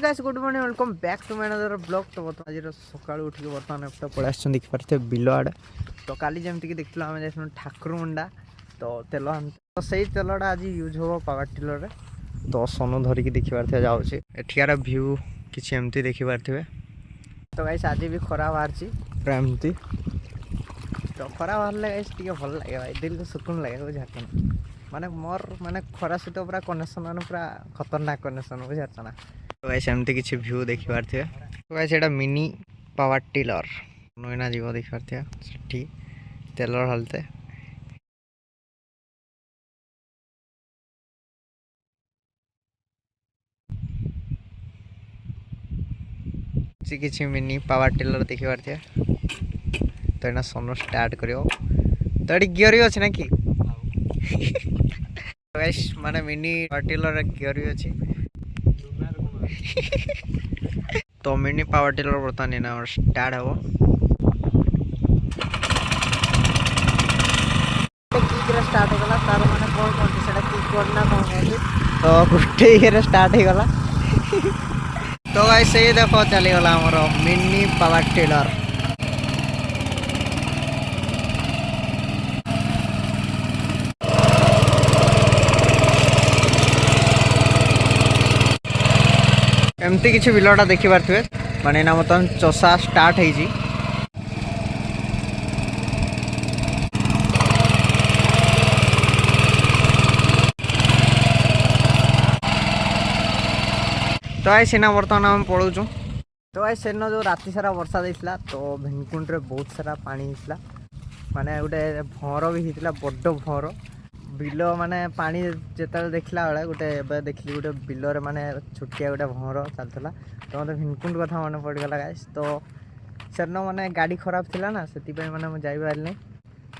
Guys good morning welcome back to my another blog. तो आज सकाळू उठिक बर्तमान एपटा पळै आछन देखि पारथे बिलो आड़े। तो काली जेमति कि देखथिला हम जाइछन ठाकुर मुंडा तो तेल तो सही तेलडा आज यूज हो पावर टिलर रे। तो सोनो धरिकी देखि पारथे जाउछि एठियार व्यू किछि एमति देखि पारथिबे। तो गाइस आज भी खरा बाहरछि पूरा एमति। तो खरा बाहरले गाइस टिके भल लागे भाई, दिल को सुकून लागे बुझाछन। माने मोर माने खरा सहित पूरा कनेक्शन माने पूरा खतरनाक कनेक्शन बुझाछन। तो गाइस एमती किसी व्यू देखि पारथिबे। तो गाइस एटा मिनी पावर टिलर नोइना जीव देखि पारथिबे सेठी तेलर हलते किसी मिनी पावर टिलर देखि पारथिबे। तो एना सोनो स्टार्ट करियो तो एटी गियर ही अछि ना कि तो गाइस माने मिनी पावर टिलर गियर ही अछि। तो मिनी पावर टिलर बर्तमान एना स्टार्ट हो स्टार्ट होगा तार माने कौन कौन सेटा की करना कौन कहते तो गुटे ये स्टार्ट हो गला। तो गाइस ये देखो चली गला हमर मिनी पावर टिलर। एमती किसी बिलटा देखि पारथिबे माने ना मतन चोसा स्टार्ट है जी। तो आई सेना बर्तमान आम पड़ोचु। तो आई सेन जो राति सारा वर्षा देइसला तो भीमकुंड रे बहुत सारा पानी हिसला माने गोटे भंवर भी हितला बड्ड भंवर बिल माने पानी जेतल देखला बेले गोटे एबे देखली गोटे बिल रे माने छुटिया गोटे भंवर चलतला। तो मते भीमकुंड कथा मन पड़ गला गाइस। तो सेन माने गाड़ी खराब थिला ना सेति पय माने म जाई पारनी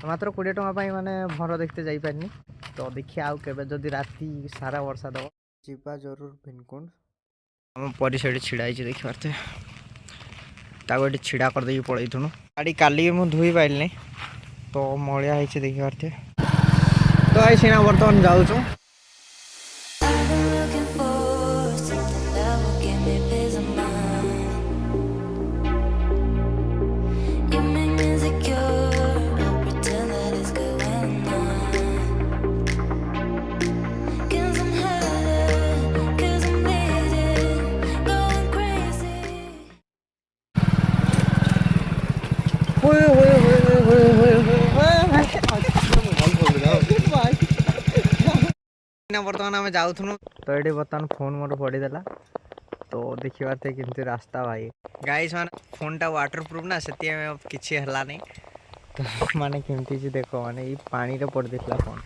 मात्र 20 टका पय माने भंवर देखते जाई पारनी। तो देखिया आउ केबे जदी राति सारा वर्षा दबो जीवा जरूर भीमकुंड। हम परी साइड छिड़ा ही देखि पारथे ताको एटी छिड़ा कर देई पळैथुनु गाड़ी काली मु धुई पाइलनी तो मळिया हिचे देखि पारथे। तो आई सेना वर्तमान जाउछु। बर्तमान आम जाऊँ तो ये बर्तमान फोन मोर पड़ीदेला। तो देखी पारे कि रास्ता भाई गाइस मान फोन टा वाटर प्रूफ ना से किसी है नहीं। तो माने केमती देख माने पानी रे पड़ देला फोन।